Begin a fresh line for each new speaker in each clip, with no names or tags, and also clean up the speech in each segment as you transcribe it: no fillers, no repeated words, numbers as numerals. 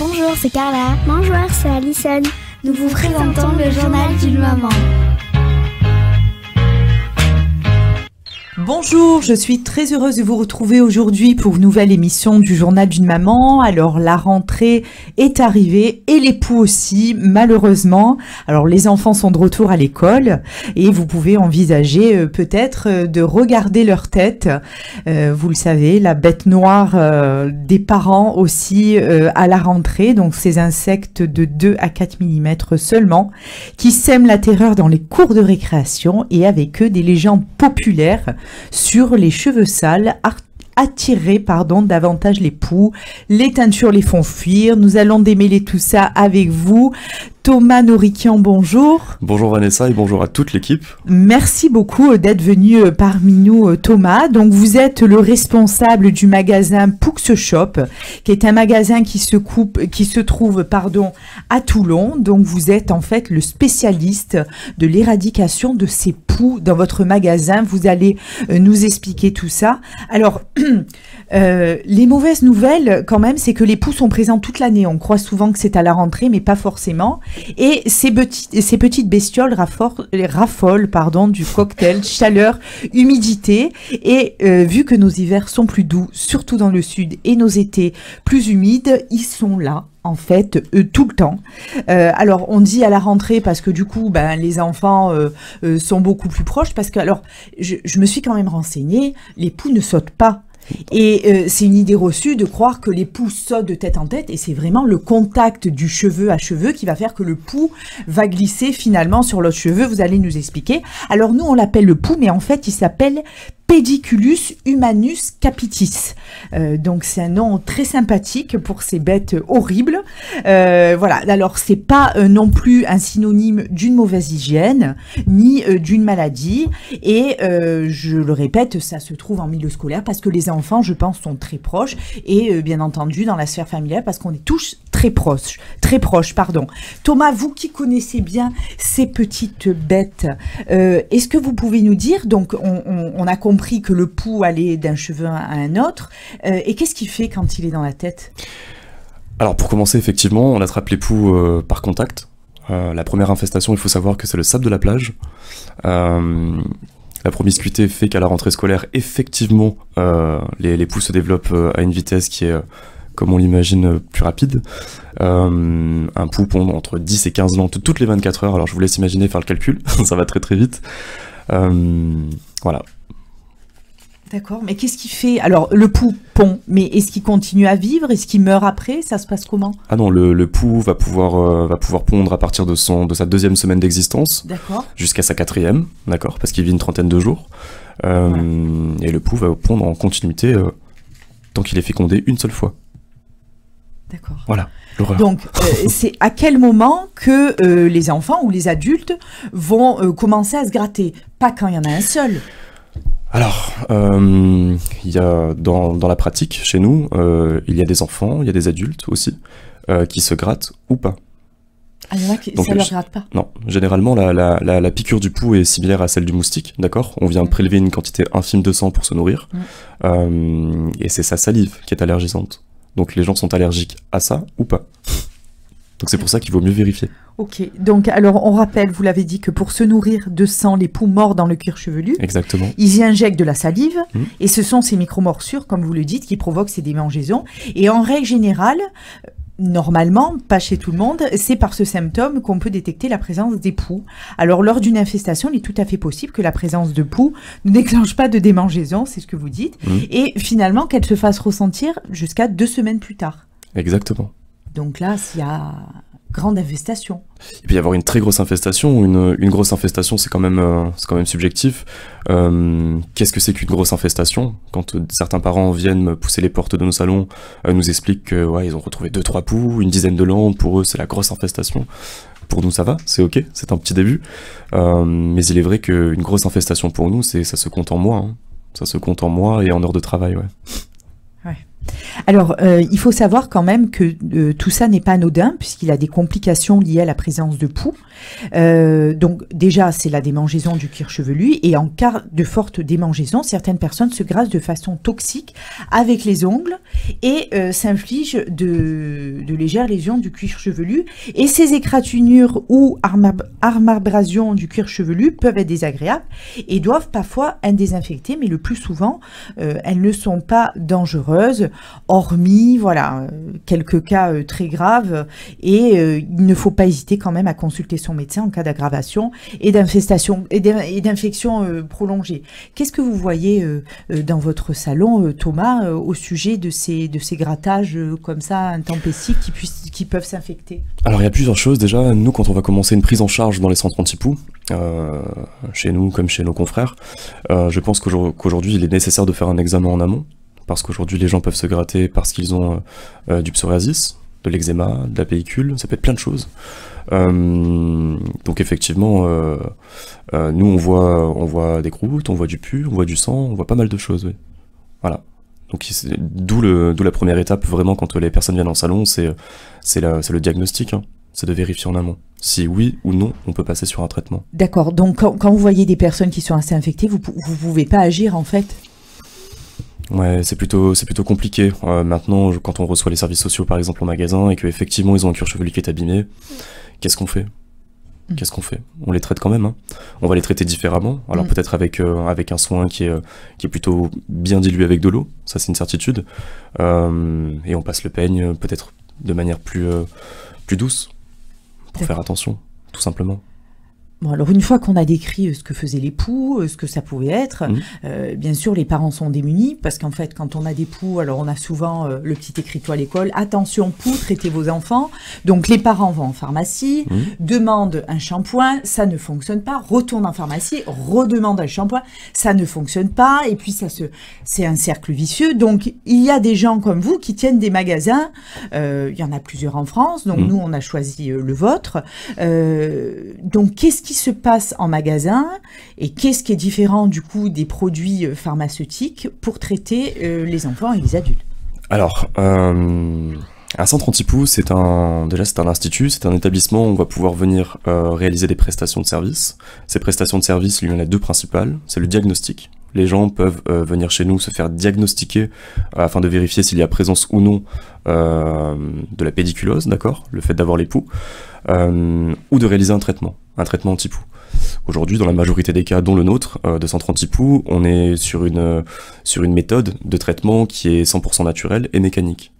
Bonjour, c'est Carla.
Bonjour, c'est Alison.
Nous vous présentons le journal d'une maman.
Bonjour, je suis très heureuse de vous retrouver aujourd'hui pour une nouvelle émission du journal d'une maman. Alors la rentrée est arrivée et l'époux aussi, malheureusement. Alors les enfants sont de retour à l'école et vous pouvez envisager peut-être de regarder leur tête. Vous le savez, la bête noire des parents aussi à la rentrée. Donc ces insectes de 2 à 4 mm seulement qui sèment la terreur dans les cours de récréation et avec eux des légendes populaires sur les cheveux sales, attirer davantage les poux, les teintures les font fuir. Nous allons démêler tout ça avec vous. Thomas Norikian, bonjour.
Bonjour Vanessa et bonjour à toute l'équipe.
Merci beaucoup d'être venu parmi nous, Thomas. Donc vous êtes le responsable du magasin Pux Shop, qui est un magasin qui se trouve à Toulon. Donc vous êtes en fait le spécialiste de l'éradication de ces poux dans votre magasin. Vous allez nous expliquer tout ça. Alors les mauvaises nouvelles quand même, c'est que les poux sont présents toute l'année. On croit souvent que c'est à la rentrée, mais pas forcément. Et ces petites bestioles raffolent du cocktail chaleur, humidité. Et vu que nos hivers sont plus doux, surtout dans le sud, et nos étés plus humides, ils sont là. En fait, tout le temps. Alors, on dit à la rentrée parce que du coup, les enfants sont beaucoup plus proches. Parce que, alors, je me suis quand même renseignée, les poux ne sautent pas. Et c'est une idée reçue de croire que les poux sautent de tête en tête et c'est vraiment le contact du cheveu à cheveu qui va faire que le poux va glisser finalement sur l'autre cheveu. Vous allez nous expliquer. Alors nous, on l'appelle le poux, mais en fait, il s'appelle Pediculus humanus capitis. Donc c'est un nom très sympathique pour ces bêtes horribles. Voilà. Alors c'est pas non plus un synonyme d'une mauvaise hygiène ni d'une maladie. Et je le répète, ça se trouve en milieu scolaire parce que les enfants, je pense, sont très proches et bien entendu dans la sphère familiale parce qu'on est tous très proches. Thomas, vous qui connaissez bien ces petites bêtes, est-ce que vous pouvez nous dire, donc on a compris que le poux allait d'un cheveu à un autre, et qu'est-ce qu'il fait quand il est dans la tête?
Alors pour commencer, effectivement, on attrape les poux par contact. La première infestation, il faut savoir que c'est le sable de la plage. La promiscuité fait qu'à la rentrée scolaire, effectivement, les poux se développent à une vitesse qui est, comme on l'imagine, plus rapide. Un poux pond entre 10 et 15 lantes toutes les 24 heures. Alors je vous laisse imaginer faire le calcul, ça va très très vite. Voilà.
D'accord, mais qu'est-ce qu'il fait? Alors, le poux pond, mais est-ce qu'il continue à vivre? Est-ce qu'il meurt après? Ça se passe comment?
Ah non, le poux va pouvoir pondre à partir de sa 2e semaine d'existence, jusqu'à sa 4e, d'accord, parce qu'il vit une 30aine de jours. Et le poux va pondre en continuité tant qu'il est fécondé une seule fois.
D'accord.
Voilà, l'horreur.
Donc, c'est à quel moment que les enfants ou les adultes vont commencer à se gratter? Pas quand il y en a un seul.
Alors, il y a dans la pratique, chez nous, il y a des enfants, il y a des adultes aussi, qui se grattent ou pas.
Ah, il y en a qui ça ne leur gratte pas?
Non, généralement, la piqûre du poux est similaire à celle du moustique, d'accord? On vient prélever une quantité infime de sang pour se nourrir, et c'est sa salive qui est allergisante. Donc les gens sont allergiques à ça ou pas. Donc c'est pour ça qu'il vaut mieux vérifier.
Ok, donc alors on rappelle, vous l'avez dit, que pour se nourrir de sang, les poux mordent dans le cuir chevelu.
Exactement.
Ils y injectent de la salive, et ce sont ces micro-morsures, comme vous le dites, qui provoquent ces démangeaisons. Et en règle générale, normalement, pas chez tout le monde, c'est par ce symptôme qu'on peut détecter la présence des poux. Alors lors d'une infestation, il est tout à fait possible que la présence de poux ne déclenche pas de démangeaison, c'est ce que vous dites, et finalement qu'elle se fasse ressentir jusqu'à 2 semaines plus tard.
Exactement.
Donc là, s'il y a grande infestation.
Il peut y avoir une très grosse infestation. Une grosse infestation, c'est quand même subjectif. Qu'est-ce que c'est qu'une grosse infestation? Quand certains parents viennent me pousser les portes de nos salons, nous expliquent que ils ont retrouvé 2-3 poux, une dizaine de lantes, pour eux c'est la grosse infestation. Pour nous ça va, c'est ok, c'est un petit début. Mais il est vrai qu'une grosse infestation pour nous, ça se compte en mois. Ça se compte en mois et en heures de travail, ouais.
Alors, il faut savoir quand même que tout ça n'est pas anodin, puisqu'il a des complications liées à la présence de poux. Donc, déjà, c'est la démangeaison du cuir chevelu, et en cas de forte démangeaison, certaines personnes se grassent de façon toxique avec les ongles et s'infligent de légères lésions du cuir chevelu. Et ces égratignures ou armabrasions du cuir chevelu peuvent être désagréables et doivent parfois être désinfectées, mais le plus souvent, elles ne sont pas dangereuses, hormis quelques cas très graves, et il ne faut pas hésiter quand même à consulter son médecin en cas d'aggravation et d'infestation et d'infection prolongée. Qu'est-ce que vous voyez dans votre salon, Thomas, au sujet de ces grattages comme ça intempestifs qui peuvent s'infecter?
Alors il y a plusieurs choses. Déjà, nous, quand on va commencer une prise en charge dans les centres anti-poux, chez nous comme chez nos confrères, je pense qu'aujourd'hui il est nécessaire de faire un examen en amont, parce qu'aujourd'hui les gens peuvent se gratter parce qu'ils ont du psoriasis, de l'eczéma, de la pellicule, ça peut être plein de choses. Donc effectivement, nous on voit des croûtes, on voit du pus, on voit du sang, on voit pas mal de choses, oui. Voilà. Donc d'où la première étape vraiment quand les personnes viennent en salon, c'est le diagnostic, hein. C'est de vérifier en amont si oui ou non on peut passer sur un traitement.
D'accord, donc quand vous voyez des personnes qui sont assez infectées, vous pouvez pas agir en fait?
Ouais, c'est plutôt compliqué. Maintenant, quand on reçoit les services sociaux par exemple en magasin et qu'effectivement ils ont un cuir chevelu qui est abîmé, qu'est-ce qu'on fait? On les traite quand même, hein. On va les traiter différemment. Alors peut-être avec un soin qui est plutôt bien dilué avec de l'eau, ça c'est une certitude. Et on passe le peigne peut-être de manière plus douce, pour faire attention, tout simplement.
Bon, alors une fois qu'on a décrit ce que faisaient les poux, ce que ça pouvait être, bien sûr les parents sont démunis, parce qu'en fait quand on a des poux, alors on a souvent le petit écriteau à l'école, attention poux, traitez vos enfants. Donc les parents vont en pharmacie, demandent un shampoing, ça ne fonctionne pas, retournent en pharmacie, redemandent un shampoing, ça ne fonctionne pas, et puis c'est un cercle vicieux. Donc il y a des gens comme vous qui tiennent des magasins, il y en a plusieurs en France, donc nous on a choisi le vôtre. Donc qu'est-ce qui se passe en magasin et qu'est-ce qui est différent du coup des produits pharmaceutiques pour traiter les enfants et les adultes?
Alors, un centre anti-poux, c'est un institut, c'est un établissement où on va pouvoir venir réaliser des prestations de services. Ces prestations de services, il y en a deux principales, c'est le diagnostic. Les gens peuvent venir chez nous se faire diagnostiquer afin de vérifier s'il y a présence ou non de la pédiculose, d'accord, le fait d'avoir les poux, ou de réaliser un traitement anti-poux. Aujourd'hui, dans la majorité des cas, dont le nôtre, de centre anti-poux, on est sur une méthode de traitement qui est 100% naturelle et mécanique.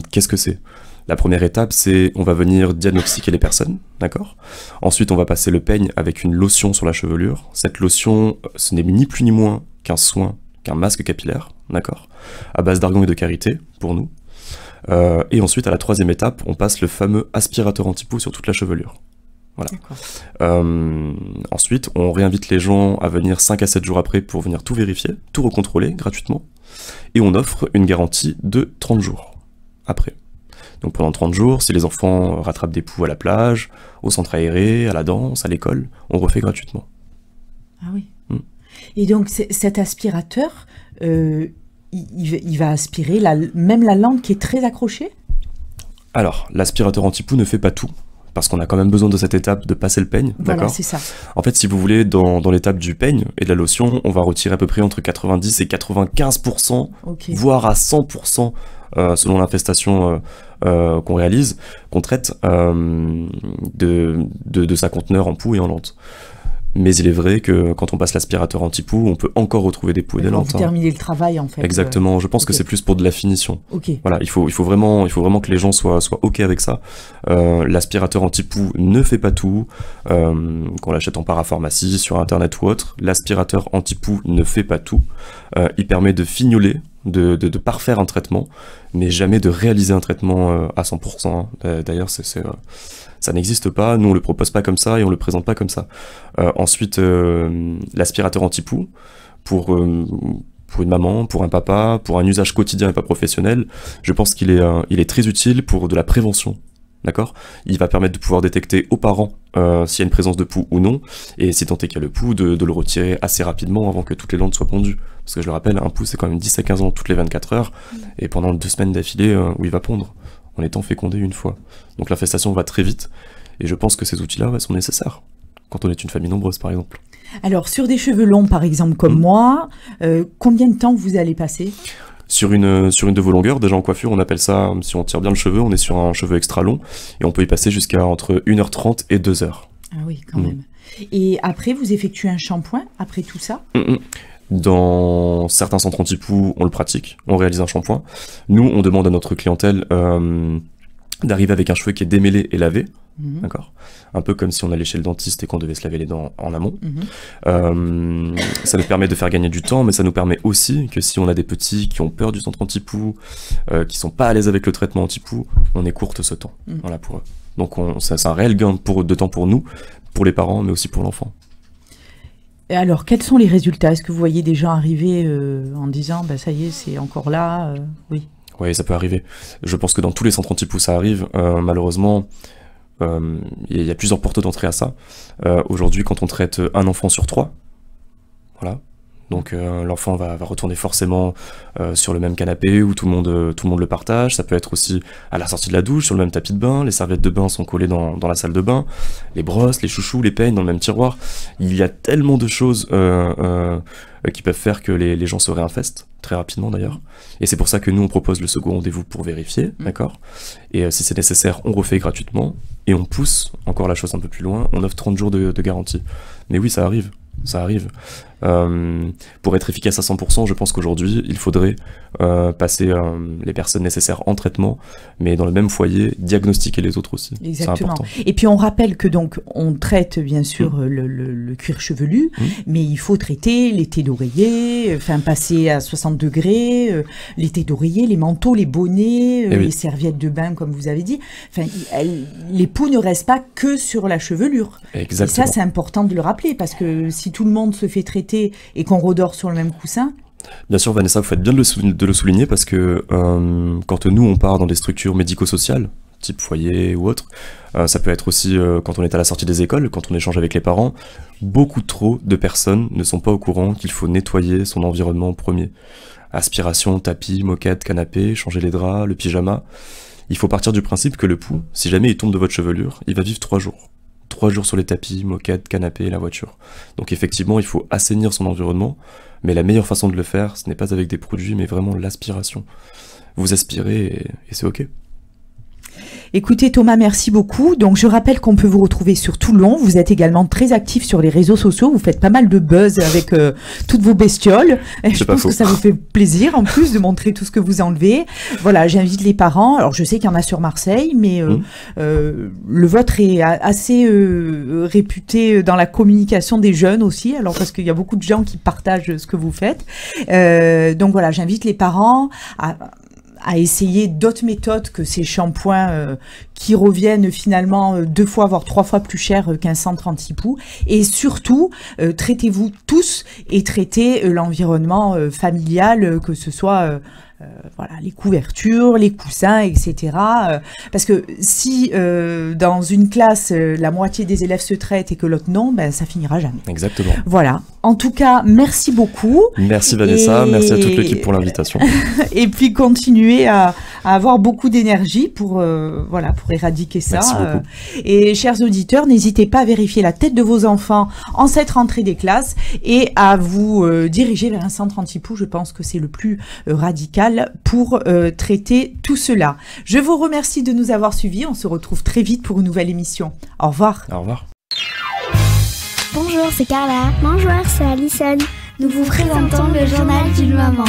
Qu'est-ce que c'est ? La première étape, c'est on va venir diagnostiquer les personnes, d'accord ? Ensuite, on va passer le peigne avec une lotion sur la chevelure. Cette lotion, ce n'est ni plus ni moins qu'un soin, qu'un masque capillaire, d'accord ? À base d'argan et de karité, pour nous. Et ensuite, à la troisième étape, on passe le fameux aspirateur anti-poux sur toute la chevelure. Voilà. Ensuite, on réinvite les gens à venir 5 à 7 jours après pour venir tout vérifier, tout recontrôler gratuitement. Et on offre une garantie de 30 jours après. Donc pendant 30 jours, si les enfants rattrapent des poux à la plage, au centre aéré, à la danse, à l'école, on refait gratuitement.
Ah oui. Et donc cet aspirateur, il va aspirer même la langue qui est très accrochée ?
Alors, l'aspirateur anti-poux ne fait pas tout, parce qu'on a quand même besoin de cette étape de passer le peigne,
voilà,
d'accord ?
C'est ça.
En fait, si vous voulez, dans l'étape du peigne et de la lotion, on va retirer à peu près entre 90 et 95%, voire à 100%, selon l'infestation qu'on réalise, qu'on traite de sa conteneur en poux et en lente. Mais il est vrai que quand on passe l'aspirateur anti-poux, on peut encore retrouver des poux et des lentes.
Vous terminez le travail en fait.
Exactement, je pense que c'est plus pour de la finition. Voilà, il faut vraiment que les gens soient OK avec ça. L'aspirateur anti-poux ne fait pas tout, qu'on l'achète en parapharmacie, sur internet ou autre. L'aspirateur anti-poux ne fait pas tout. Il permet de fignoler, de parfaire un traitement, mais jamais de réaliser un traitement à 100%. D'ailleurs, ça n'existe pas, nous on le propose pas comme ça et on le présente pas comme ça. Ensuite, l'aspirateur anti-poux, pour une maman, pour un papa, pour un usage quotidien et pas professionnel, je pense qu'il est très utile pour de la prévention d'accord? Il va permettre de pouvoir détecter aux parents s'il y a une présence de poux ou non, et si tant est qu'il y a le poux, de le retirer assez rapidement avant que toutes les landes soient pondues. Parce que je le rappelle, un poux c'est quand même 10 à 15 ans toutes les 24 heures, et pendant 2 semaines d'affilée où il va pondre, en étant fécondé une fois. Donc l'infestation va très vite, et je pense que ces outils-là sont nécessaires, quand on est une famille nombreuse par exemple.
Alors sur des cheveux longs par exemple comme moi, combien de temps vous allez passer ?
Sur une de vos longueurs, déjà en coiffure, on appelle ça, si on tire bien le cheveu, on est sur un cheveu extra long, et on peut y passer jusqu'à entre 1h30 et 2h.
Ah oui, quand même. Et après, vous effectuez un shampoing, après tout ça ?
Dans certains centres anti-poux, on le pratique, on réalise un shampoing. Nous, on demande à notre clientèle d'arriver avec un cheveu qui est démêlé et lavé, d'accord ? Un peu comme si on allait chez le dentiste et qu'on devait se laver les dents en amont. Ça nous permet de faire gagner du temps, mais ça nous permet aussi que si on a des petits qui ont peur du centre anti-poux, qui sont pas à l'aise avec le traitement anti-poux, on écourte ce temps, voilà, pour eux. Donc c'est un réel gain de temps pour nous, pour les parents, mais aussi pour l'enfant.
Et alors, quels sont les résultats ? Est-ce que vous voyez des gens arriver en disant « ça y est, c'est encore là » Oui.
Oui, ça peut arriver. Je pense que dans tous les centres anti-poux, ça arrive. Malheureusement, il y a plusieurs portes d'entrée à ça. Aujourd'hui, quand on traite un enfant sur 3, voilà, donc l'enfant va retourner forcément sur le même canapé où tout le monde le partage. Ça peut être aussi à la sortie de la douche, sur le même tapis de bain. Les serviettes de bain sont collées dans la salle de bain. Les brosses, les chouchous, les peignes dans le même tiroir. Il y a tellement de choses qui peuvent faire que les gens se réinfestent, très rapidement d'ailleurs. Et c'est pour ça que nous, on propose le second rendez-vous pour vérifier, d'accord ? Et si c'est nécessaire, on refait gratuitement, et on pousse encore la chose un peu plus loin, on offre 30 jours de garantie. Mais oui, ça arrive. Pour être efficace à 100%, je pense qu'aujourd'hui, il faudrait passer les personnes nécessaires en traitement, mais dans le même foyer, diagnostiquer les autres aussi.
Exactement. Et puis on rappelle que donc on traite bien sûr le cuir chevelu, mais il faut traiter les têtes d'oreiller, passer à 60 degrés, les têtes d'oreiller, les manteaux, les bonnets, les serviettes de bain, comme vous avez dit. Les poux ne restent pas que sur la chevelure.
Exactement.
Et ça, c'est important de le rappeler, parce que si tout le monde se fait traiter et qu'on redort sur le même coussin...
Bien sûr, Vanessa, vous faites bien de le souligner, parce que quand nous, on part dans des structures médico-sociales, type foyer ou autre, ça peut être aussi quand on est à la sortie des écoles, quand on échange avec les parents, beaucoup trop de personnes ne sont pas au courant qu'il faut nettoyer son environnement premier. Aspiration, tapis, moquette, canapé, changer les draps, le pyjama. Il faut partir du principe que le poux, si jamais il tombe de votre chevelure, il va vivre 3 jours. 3 jours sur les tapis, moquette, canapé et la voiture. Donc effectivement, il faut assainir son environnement, mais la meilleure façon de le faire, ce n'est pas avec des produits, mais vraiment l'aspiration. Vous aspirez et c'est ok.
Écoutez Thomas, merci beaucoup. Donc je rappelle qu'on peut vous retrouver sur Toulon. Vous êtes également très actif sur les réseaux sociaux. Vous faites pas mal de buzz avec toutes vos bestioles. Et je pense que ça vous fait plaisir en plus de montrer tout ce que vous enlevez. Voilà, j'invite les parents. Alors je sais qu'il y en a sur Marseille, mais le vôtre est assez réputé dans la communication des jeunes aussi. Alors parce qu'il y a beaucoup de gens qui partagent ce que vous faites. Donc voilà, j'invite les parents à essayer d'autres méthodes que ces shampoings qui reviennent finalement 2 fois voire 3 fois plus cher qu'un centre anti-poux. Et surtout, traitez-vous tous et traitez l'environnement familial, que ce soit voilà, les couvertures, les coussins, etc. Parce que si dans une classe, la moitié des élèves se traitent et que l'autre non, ça finira jamais.
Exactement.
Voilà. En tout cas, merci beaucoup.
Merci Vanessa, merci à toute l'équipe pour l'invitation.
Et puis continuez à avoir beaucoup d'énergie pour éradiquer ça.
Merci beaucoup.
Et chers auditeurs, n'hésitez pas à vérifier la tête de vos enfants en cette rentrée des classes et à vous diriger vers un centre anti-poux. Je pense que c'est le plus radical pour traiter tout cela. Je vous remercie de nous avoir suivis. On se retrouve très vite pour une nouvelle émission. Au revoir.
Au revoir.
Bonjour, c'est Carla. Bonjour, c'est Alison. Nous vous présentons le journal d'une maman.